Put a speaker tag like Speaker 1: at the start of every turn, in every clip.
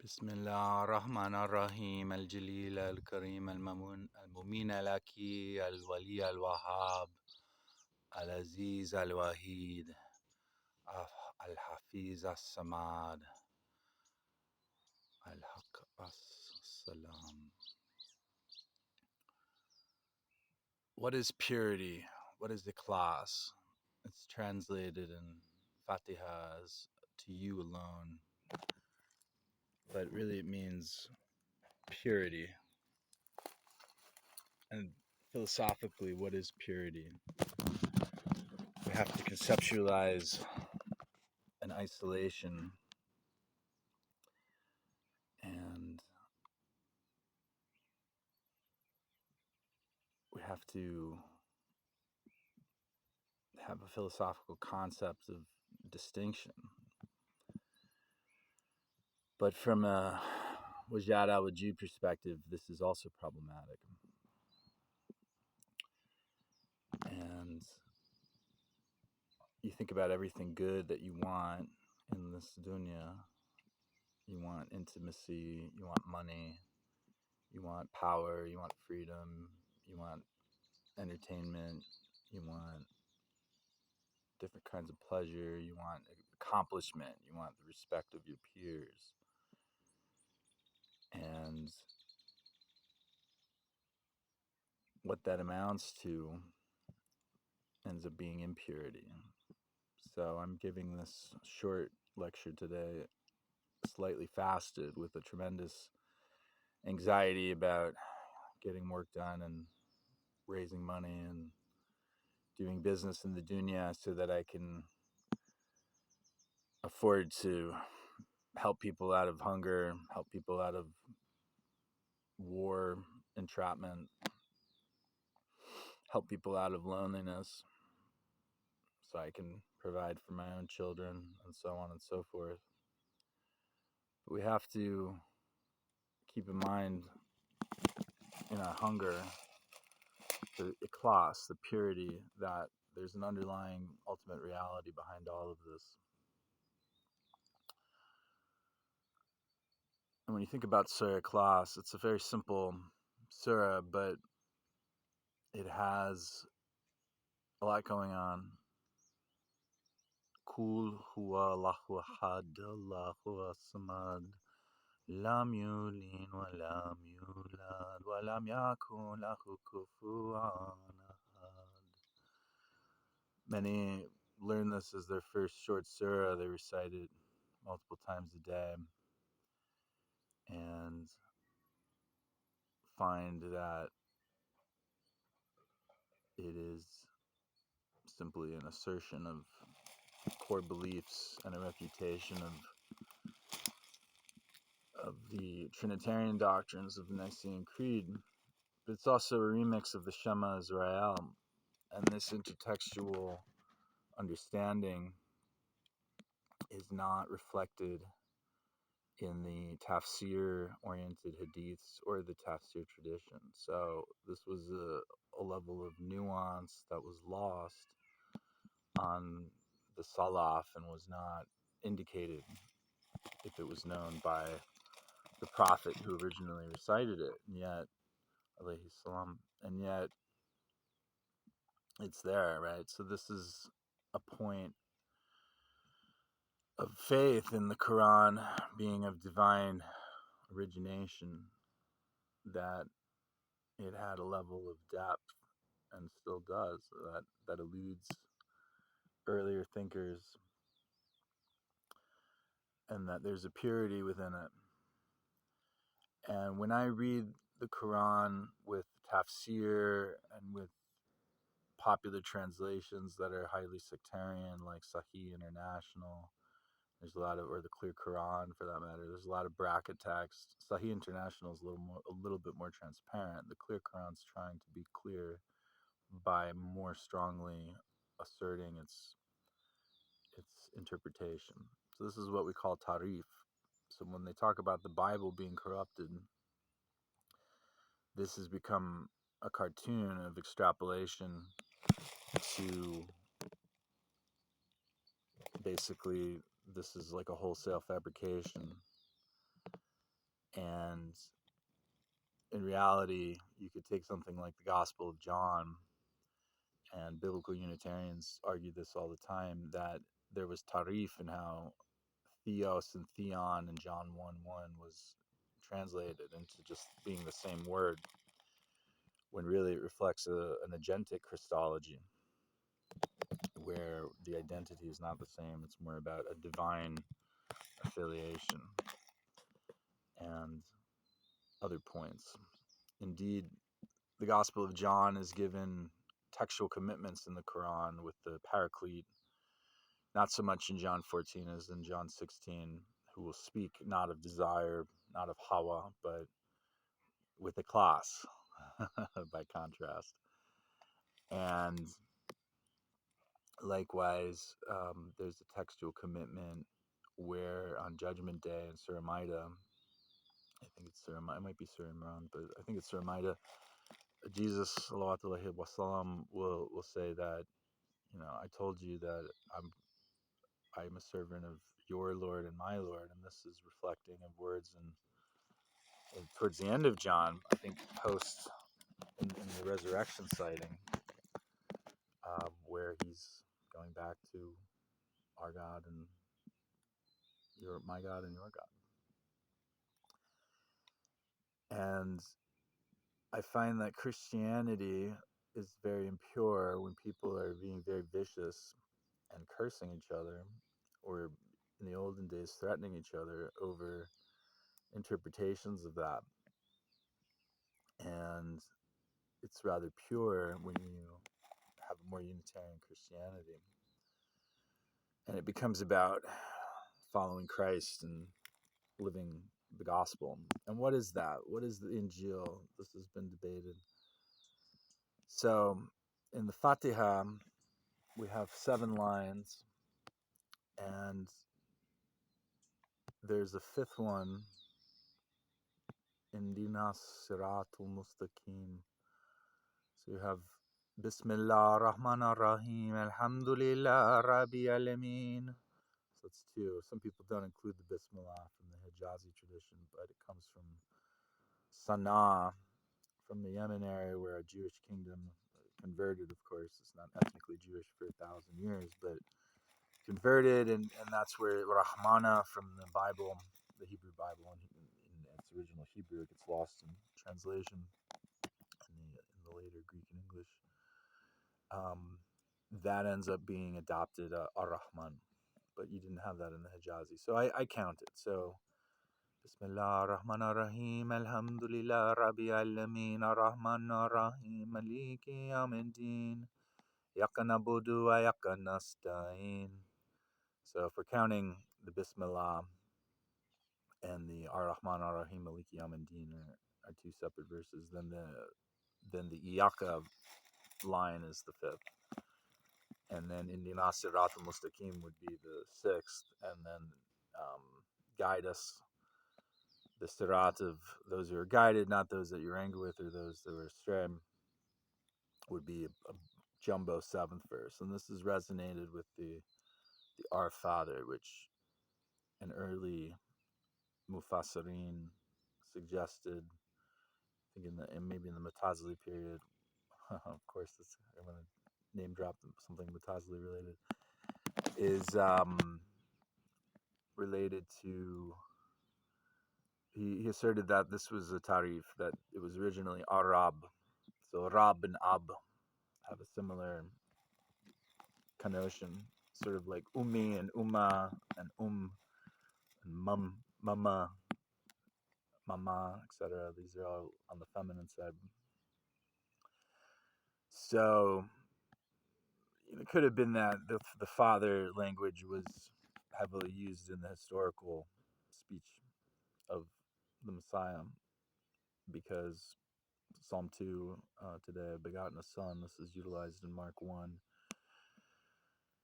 Speaker 1: بسم الله الرحمن الرحيم الجليل الكريم الممين لك الولي الوهاب العزيز الوحيد الحفيظ الصمد الحق السلام. What is purity? What is Iklas? It's translated in Fatiha as to you alone, but really it means purity. And philosophically, what is purity? We have to conceptualize an isolation, and we have to have a philosophical concept of distinction. But from a Wajad al-Wajud perspective, this is also problematic. And you think about everything good that you want in this dunya. You want intimacy, you want money, you want power, you want freedom, you want entertainment, you want different kinds of pleasure, you want accomplishment, you want the respect of your peers. And what that amounts to ends up being impurity. So I'm giving this short lecture today slightly fasted with a tremendous anxiety about getting work done and raising money and doing business in the dunya so that I can afford to help people out of hunger, help people out of war, entrapment, help people out of loneliness so I can provide for my own children and so on and so forth. But we have to keep in mind in our hunger, the ikhlas, the purity, that there's an underlying ultimate reality behind all of this. And when you think about Surah Ikhlas, it's a very simple surah, but it has a lot going on. Kul huwa Allahu ahad, Allahu samad, lam yulin wa lam yulad, wa lam yakun lahu kufuwan ahad. Many learn this as their first short surah. They recite it multiple times a day and find that it is simply an assertion of core beliefs and a refutation of the Trinitarian doctrines of the Nicene Creed. But it's also a remix of the Shema Israel, and this intertextual understanding is not reflected in the tafsir-oriented hadiths or the tafsir tradition. So this was a level of nuance that was lost on the Salaf and was not indicated if it was known by the Prophet who originally recited it. And yet, alayhi salam, and yet it's there, right? So this is a point of faith in the Quran being of divine origination, that it had a level of depth and still does that eludes earlier thinkers, and that there's a purity within it. And when I read the Quran with tafsir and with popular translations that are highly sectarian, like Sahih International, there's a lot of, or the Clear Quran for that matter, there's a lot of bracket text. Sahih International is a little bit more transparent. The Clear Quran's trying to be clear by more strongly asserting its interpretation. So this is what we call tarif. So when they talk about the Bible being corrupted, this has become a cartoon of extrapolation to basically, this is like a wholesale fabrication And in reality, you could take something like the Gospel of John, and biblical Unitarians argue this all the time, that there was tarif in how theos and theon in John 1:1 was translated into just being the same word, when really it reflects an agentic Christology, where the identity is not the same. It's more about a divine affiliation and other points. Indeed, the Gospel of John is given textual commitments in the Quran with the Paraclete, not so much in John 14 as in John 16, who will speak not of desire, not of hawa, but with Iklas, by contrast. And likewise, there's a textual commitment where on Judgment Day in Surah Maida, I think it's Surah, it might be Surah Imran, but I think it's Surah Maida, Jesus, salawatu alayhi wasalam, will say that, I told you that I'm a servant of your Lord and my Lord, and this is reflecting of words and towards the end of John, I think post in the resurrection sighting, where he's going back to our God and my God and your God. And I find that Christianity is very impure when people are being very vicious and cursing each other, or in the olden days threatening each other over interpretations of that. And it's rather pure when you have a more Unitarian Christianity. And it becomes about following Christ and living the gospel. And what is that? What is the Injil? This has been debated. So in the Fatiha, we have 7 lines, and there's a 5th one, Indinas Siratul Mustaqim. So you have Bismillah Rahman Rahim Alhamdulillah Rabbi Alameen. So it's 2. Some people don't include the Bismillah from the Hijazi tradition, but it comes from Sana'a, from the Yemen area, where a Jewish kingdom converted, of course. It's not ethnically Jewish for 1,000 years, but converted, and that's where Rahmana from the Bible, the Hebrew Bible, in its original Hebrew, it gets lost in translation in the later Greek and English. That ends up being adopted, Ar-Rahman, but you didn't have that in the Hijazi. So I count it. So Bismillah ar-Rahman ar-Rahim, Alhamdulillah Rabbi Alameen, ar-Rahman ar-Rahim, Maliki Yawmiddin, Yaka nabudu wa yaka nasta'in. So if we're counting the Bismillah and the Ar-Rahman Ar-Rahim Maliki Yawmiddin are 2 separate verses, then the Iyaka line is the 5th. And then Indina Siratul Mustaqim would be the 6th, and then guide us, the Sirat of those who are guided, not those that you're angry with or those that are astray, would be a jumbo 7th verse. And this has resonated with the Our Father, which an early Mufassirin suggested, I think maybe in the Mutazili period. Of course, I'm going to name drop something Mutazili related, is related to, he asserted that this was a tarif, that it was originally Arab. So Rab and Ab have a similar connotation, sort of like Ummi and Umma and and Mum, Mama, Mama, etc. These are all on the feminine side. So it could have been that the father language was heavily used in the historical speech of the Messiah, because Psalm 2, today, begotten a son, this is utilized in Mark 1.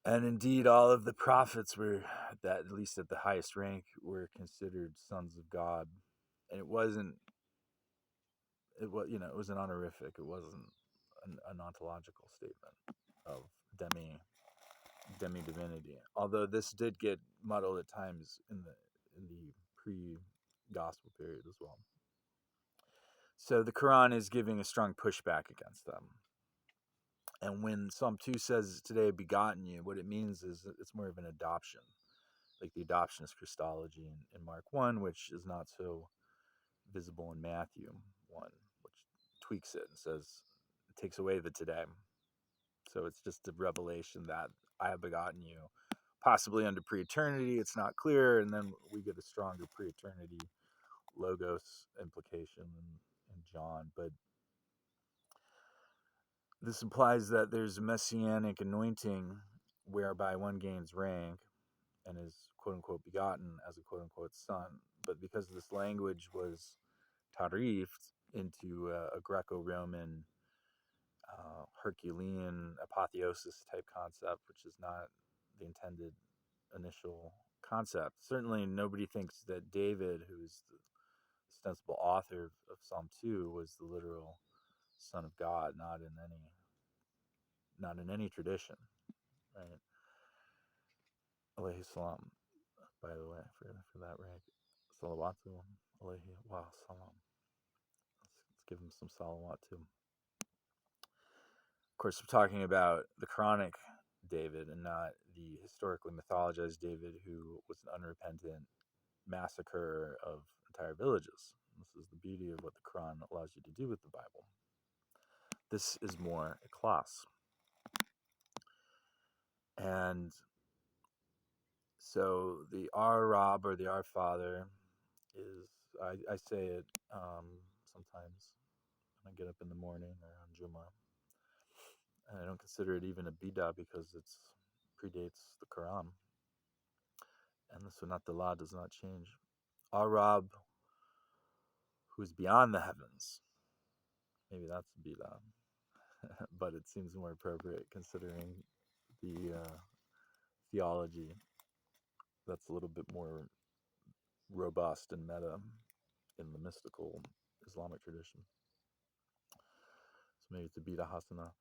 Speaker 1: And indeed, all of the prophets were, that at least at the highest rank, were considered sons of God. And it was it was an honorific. It wasn't an ontological statement of demi divinity. Although this did get muddled at times in the gospel period as well. So the Quran is giving a strong pushback against them. And when Psalm 2 says, today begotten you, what it means is it's more of an adoption. Like the adoptionist Christology in Mark 1, which is not so visible in Matthew 1, which tweaks it and says, it takes away the today. So it's just a revelation that I have begotten you, possibly under pre-eternity. It's not clear. And then we get a stronger pre-eternity logos implication in John. But this implies that there's a messianic anointing whereby one gains rank and is quote unquote begotten as a quote unquote son. But because this language was tarifed into a Greco Roman Herculean apotheosis type concept, which is not the intended initial concept. Certainly, nobody thinks that David, who's the ostensible author of Psalm 2, was the literal Son of God, not in any tradition, right? Alayhi salam, by the way, for that rank. Salawatu alayhi wa salam. Let's give him some salawat too. Of course, we're talking about the Quranic David and not the historically mythologized David who was an unrepentant massacre of entire villages. This is the beauty of what the Quran allows you to do with the Bible. This is more Iklas. And so the Our Rab, or the Our Father, is, I say it sometimes when I get up in the morning or on Jummah. And I don't consider it even a bidah because it predates the Quran. And the Sunnatullah does not change. Our Rab, who is beyond the heavens. Maybe that's a bidah. But it seems more appropriate considering the theology that's a little bit more robust and meta in the mystical Islamic tradition. So maybe it's a Bida Hasana.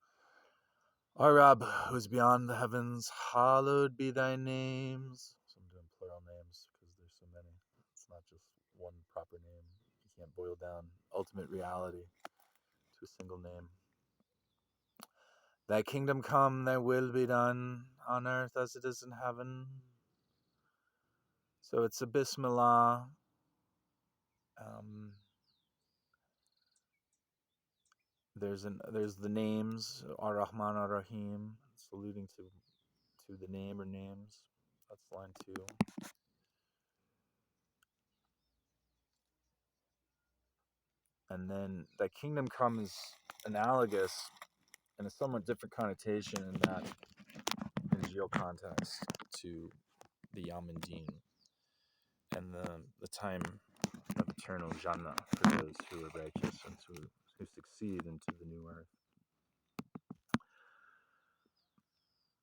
Speaker 1: Our Rab, who is beyond the heavens, hallowed be thy names. So I'm doing plural names because there's so many. It's not just one proper name. You can't boil down ultimate reality to a single name. Thy kingdom come, thy will be done on earth as it is in heaven. So it's a Bismillah. There's the names Ar-Rahman Ar-Rahim. It's alluding to the name or names. That's line 2. And then thy kingdom come is analogous in a somewhat different connotation in that Injil context to the Yawm Din and the time of eternal Jannah for those who are righteous and who succeed into the new earth.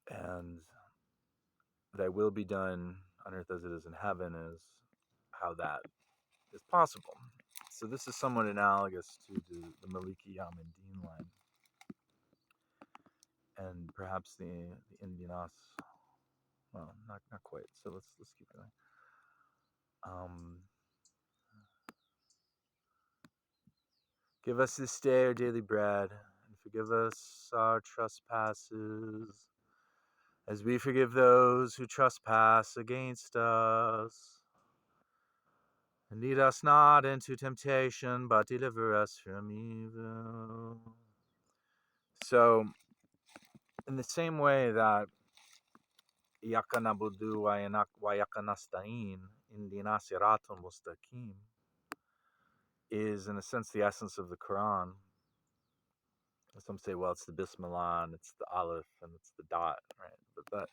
Speaker 1: And thy will be done on earth as it is in heaven is how that is possible. So this is somewhat analogous to the Maliki Yawm Din line. And perhaps the Indianas, well, not quite. So let's keep going. Give us this day our daily bread, and forgive us our trespasses, as we forgive those who trespass against us. And lead us not into temptation, but deliver us from evil. So, in the same way that Iyaka nabudu wa iyaka nasta'in, Indina siratul mustaqim, is in a sense the essence of the Quran. Some say, well, it's the Bismillah, and it's the Aleph, and it's the dot, right? But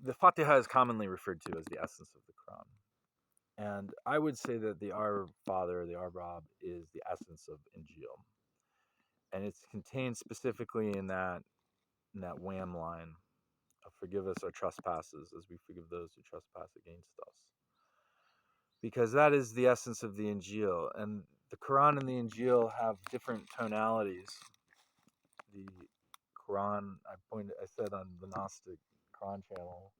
Speaker 1: the Fatiha is commonly referred to as the essence of the Quran. And I would say that the Our Father, the Our Rab, is the essence of Injil. And it's contained specifically in that wham line of forgive us our trespasses as we forgive those who trespass against us. Because that is the essence of the Injil. And the Quran and the Injil have different tonalities. The Quran, I said on the Gnostic Quran channel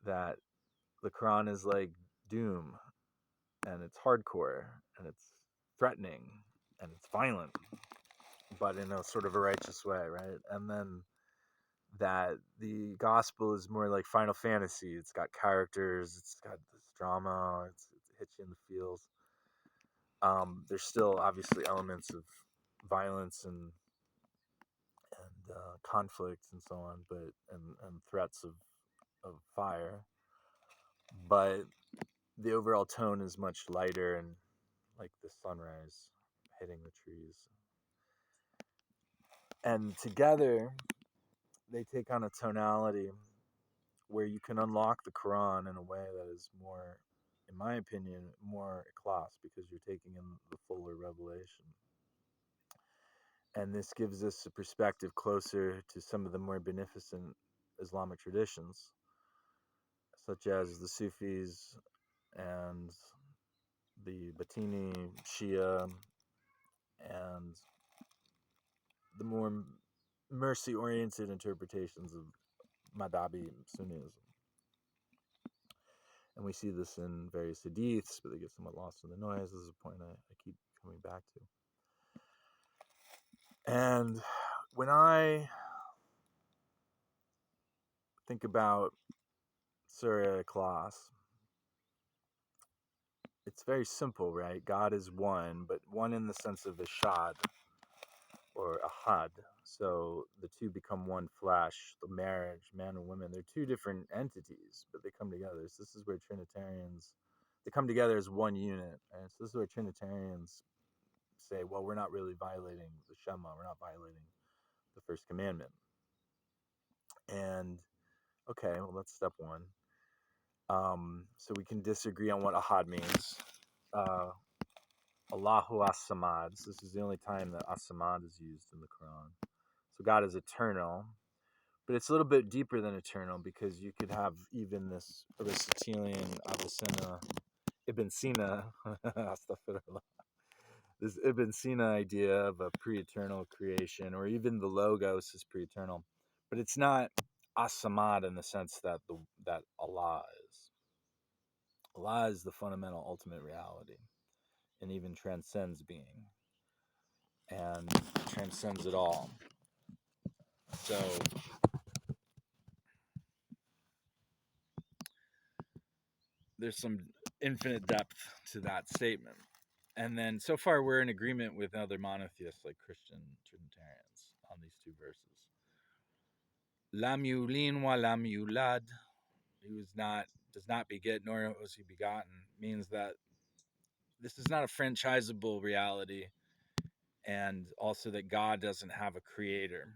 Speaker 1: that the Quran is like doom, and it's hardcore, and it's threatening, and it's violent, but in a sort of a righteous way, right? And then that the gospel is more like Final Fantasy. It's got characters, it's got this drama, it hits you in the feels. There's still obviously elements of violence and conflict and so on, but and threats of fire, but the overall tone is much lighter and like the sunrise hitting the trees, and together they take on a tonality where you can unlock the Quran in a way that is more, in my opinion, more Iklas, because you're taking in the fuller revelation. And this gives us a perspective closer to some of the more beneficent Islamic traditions, such as the Sufis and the Batini Shia and the more mercy oriented interpretations of Madhabi Sunnism. And we see this in various hadiths, but they get somewhat lost in the noise. This is a point I keep coming back to. And when I think about Surah Ikhlas, it's very simple, right? God is one, but one in the sense of Ishad or Ahad. So the two become one flesh, the marriage, man and woman. They're two different entities, but they come together. So this is where Trinitarians, they come together as one unit. And so this is where Trinitarians say, well, we're not really violating the Shema. We're not violating the first commandment. And okay, well, that's step one. So we can disagree on what ahad means. Allahu as-samad. This is the only time that as-samad is used in the Quran. So God is eternal, but it's a little bit deeper than eternal, because you could have even this Aristotelian Avicenna, Ibn Sina, this Ibn Sina idea of a pre-eternal creation, or even the Logos is pre-eternal, but it's not as-samad in the sense that that Allah is. Allah is the fundamental ultimate reality, and even transcends being, and transcends it all. So there's some infinite depth to that statement. And then so far we're in agreement with other monotheists like Christian Trinitarians on these two verses. Lam yulin wa lam yulad, he was not, does not beget, nor was he begotten, means that this is not a franchisable reality, and also that God doesn't have a creator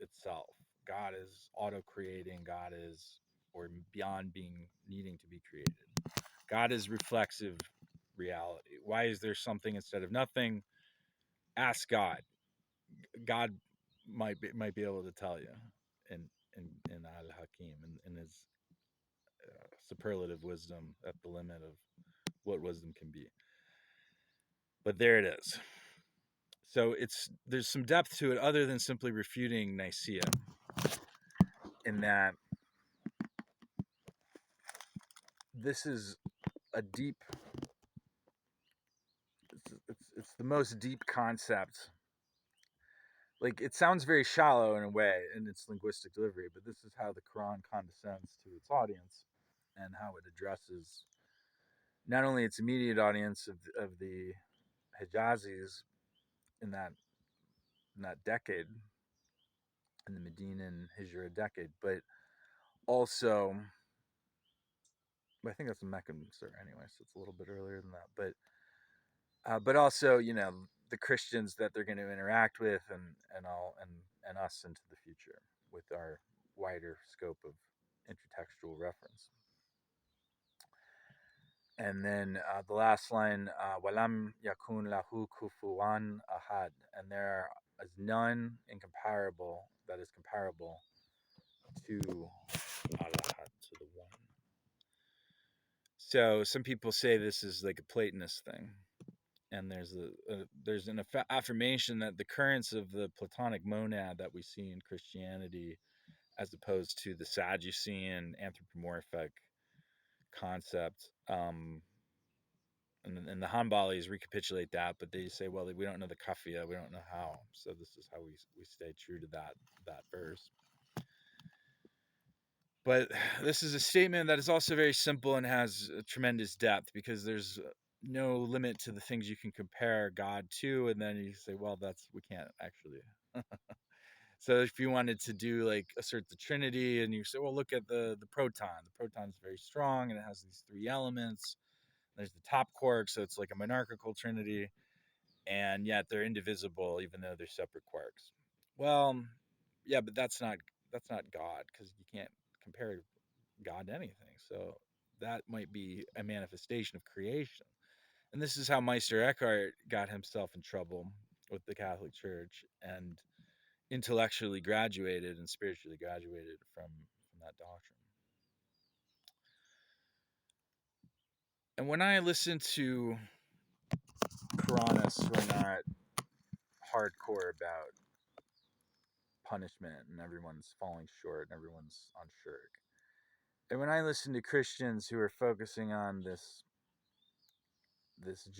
Speaker 1: itself. God is auto-creating. God is, or beyond being needing to be created. God is reflexive reality. Why is there something instead of nothing? Ask God. God might be able to tell you in Al Hakim, in his superlative wisdom at the limit of what wisdom can be. But there it is. So there's some depth to it other than simply refuting Nicaea, in that this is a deep, it's the most deep concept. Like, it sounds very shallow in a way in its linguistic delivery, but this is how the Quran condescends to its audience, and how it addresses not only its immediate audience of the Hijazis in that decade, in the Medinan Hijra decade, but also, I think that's a Meccan surah anyway, so it's a little bit earlier than that. But also, the Christians that they're going to interact with, and us into the future with our wider scope of intertextual reference. And then the last line, walam yakun lahu kufuwan ahad, and there is none incomparable that is comparable to al-ahad, to the one. So some people say this is like a Platonist thing, and there's an affirmation that the currents of the Platonic monad that we see in Christianity, as opposed to the Sadducean anthropomorphic concept, And the Hanbalis recapitulate that, but they say, well, we don't know the kafia, we don't know how. So this is how we stay true to that verse. But this is a statement that is also very simple and has a tremendous depth, because there's no limit to the things you can compare God to, and then you say, well, we can't actually. So if you wanted to do like assert the Trinity, and you say, well, look at the proton. The proton is very strong and it has these three elements. There's the top quark, so it's like a monarchical Trinity, and yet they're indivisible even though they're separate quarks. Well, yeah, but that's not God, because you can't compare God to anything. So that might be a manifestation of creation. And this is how Meister Eckhart got himself in trouble with the Catholic Church, and intellectually graduated and spiritually graduated from that doctrine. And when I listen to Quranists who are not hardcore about punishment and everyone's falling short and everyone's on shirk, and when I listen to Christians who are focusing on this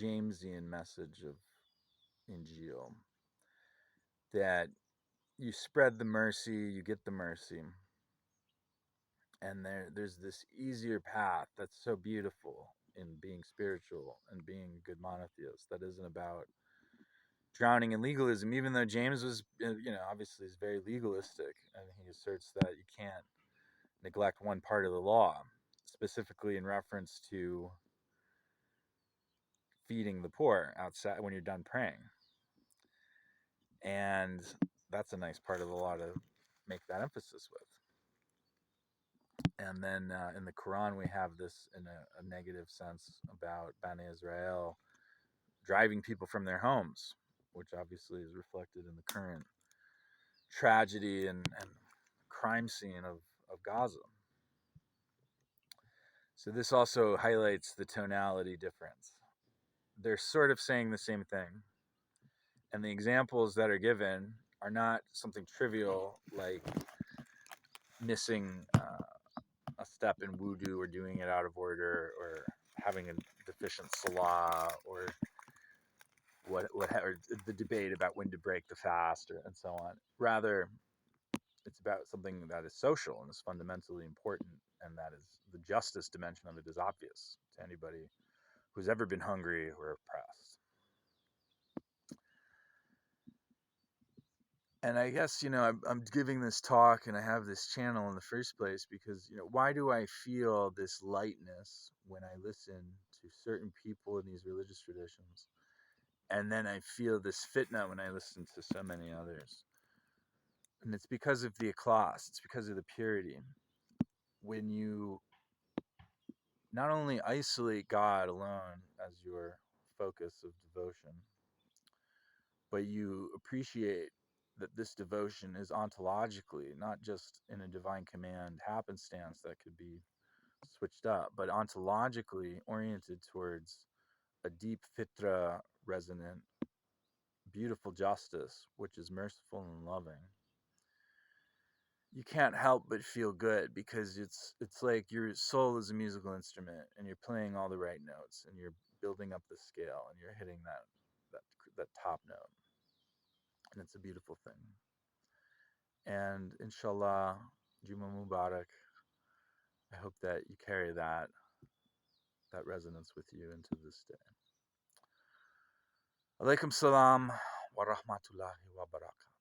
Speaker 1: Jamesian message of Injil, that you spread the mercy, you get the mercy, and there's this easier path that's so beautiful in being spiritual and being a good monotheist that isn't about drowning in legalism, even though James was, obviously is very legalistic, and he asserts that you can't neglect one part of the law, specifically in reference to feeding the poor outside when you're done praying. And that's a nice part of the law to make that emphasis with. And then in the Quran, we have this in a negative sense about Bani Israel driving people from their homes, which obviously is reflected in the current tragedy and crime scene of Gaza. So this also highlights the tonality difference. They're sort of saying the same thing, and the examples that are given are not something trivial like missing a step in wudu, or doing it out of order, or having a deficient salah, or or the debate about when to break the fast, and so on. Rather, it's about something that is social and is fundamentally important, and that is the justice dimension of it is obvious to anybody who's ever been hungry or oppressed. And I guess, I'm giving this talk and I have this channel in the first place because, why do I feel this lightness when I listen to certain people in these religious traditions? And then I feel this fitna when I listen to so many others. And it's because of the Iklas, it's because of the purity. When you not only isolate God alone as your focus of devotion, but you appreciate that this devotion is ontologically, not just in a divine command happenstance that could be switched up, but ontologically oriented towards a deep fitra resonant, beautiful justice, which is merciful and loving. You can't help but feel good, because it's like your soul is a musical instrument and you're playing all the right notes and you're building up the scale and you're hitting that top note, and it's a beautiful thing. And inshallah, Juma Mubarak. I hope that you carry that resonance with you into this day. Alaikum salam wa rahmatullahi wa barakatuh.